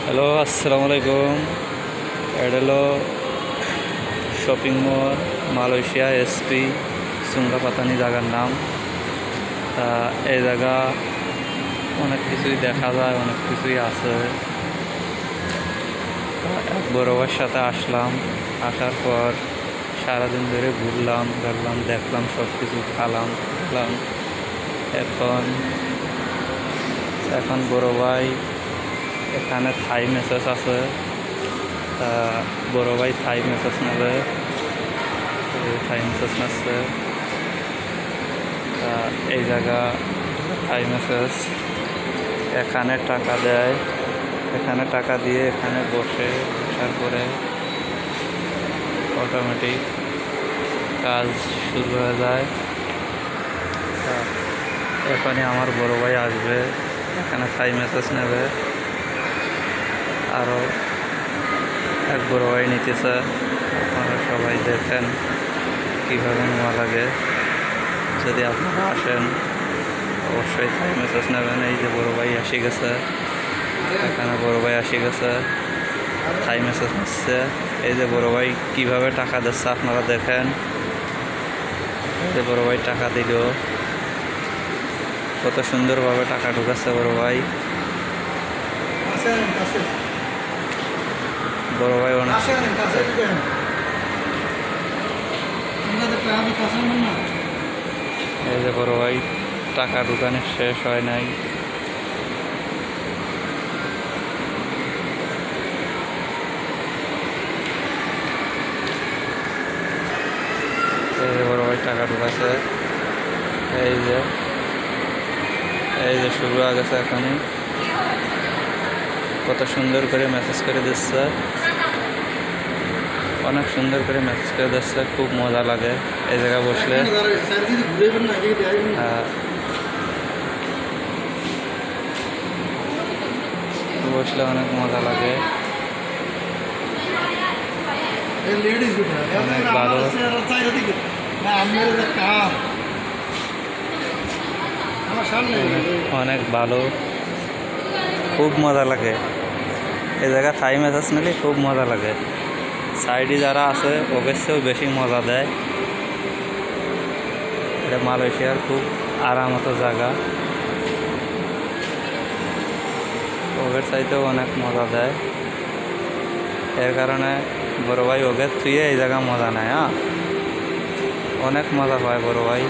Hello, আসসালামু আলাইকুম। এটা হলো শপিং মল মালয়েশিয়া এসপি সুঙ্গাপাতানি জায়গার নাম। তা এই জায়গা অনেক কিছুই দেখা যায়, অনেক কিছুই আছে। এক বড় ভাইয়ের সাথে আসলাম, আসার পর সারাদিন ধরে ঘুরলাম ঘুরলাম, দেখলাম, সব কিছু খেলাম। এখন এখন বড় ভাই এখানে থাই মেসেজ আছে। তা বড় ভাই থাই মেসেজ নেবে, থাই মেসেজ নিচ্ছে। তা এই জায়গা থাই মেসেজ, এখানে টাকা দেয়, এখানে টাকা দিয়ে এখানে বসার পরে অটোমেটিক কাজ শুরু হয়ে যায়। তা এখানে আমার বড় ভাই আসবে, এখানে থাই মেসেজ নেবে। আরও এক বড় ভাই নিতেছে। আপনারা সবাই দেখেন কীভাবে নেওয়া লাগে। যদি আপনারা আসেন অবশ্যই থাই মেসেজ নেবেন। এই যে বড় ভাই আসি গেছে, এখানে বড় ভাই আসি গেছে, থাই মেসেজ নিচ্ছে। এই যে বড় ভাই কীভাবে টাকা দিচ্ছে আপনারা দেখেন। এই যে বড় ভাই টাকা দিল, কত সুন্দরভাবে টাকা ঢুকাচ্ছে বড় ভাই। বড় ভাই অনেক এই যে বড় ভাই টাকা ঢুকানো শেষ হয় নাই। এই যে বড় ভাই টাকা ঢুকাছে। এই যে শুরু হয়ে গেছে। এখনই কত সুন্দর করে মেসেজ করে দিচ্ছে, অনেক সুন্দর করে মেসেজ করে দিচ্ছে। খুব মজা লাগে এই জায়গায় বসলে। বসলে অনেক মজা লাগে, অনেক ভালো, অনেক ভালো, খুব মজা লাগে এই জায়গা থাই মেসেজ নিলে। খুব মজা লাগে। সাইডে যারা আছে ওদের চেয়েও বেশি মজা দেয়। এটা মালয়েশিয়ার খুব আরামত জায়গা, ওদের চাইতেও অনেক মজা দেয়। এর কারণে বড় ভাই ওদের থুয়ে এই জায়গা মজা নেয়। অনেক মজা পায় বড় ভাই।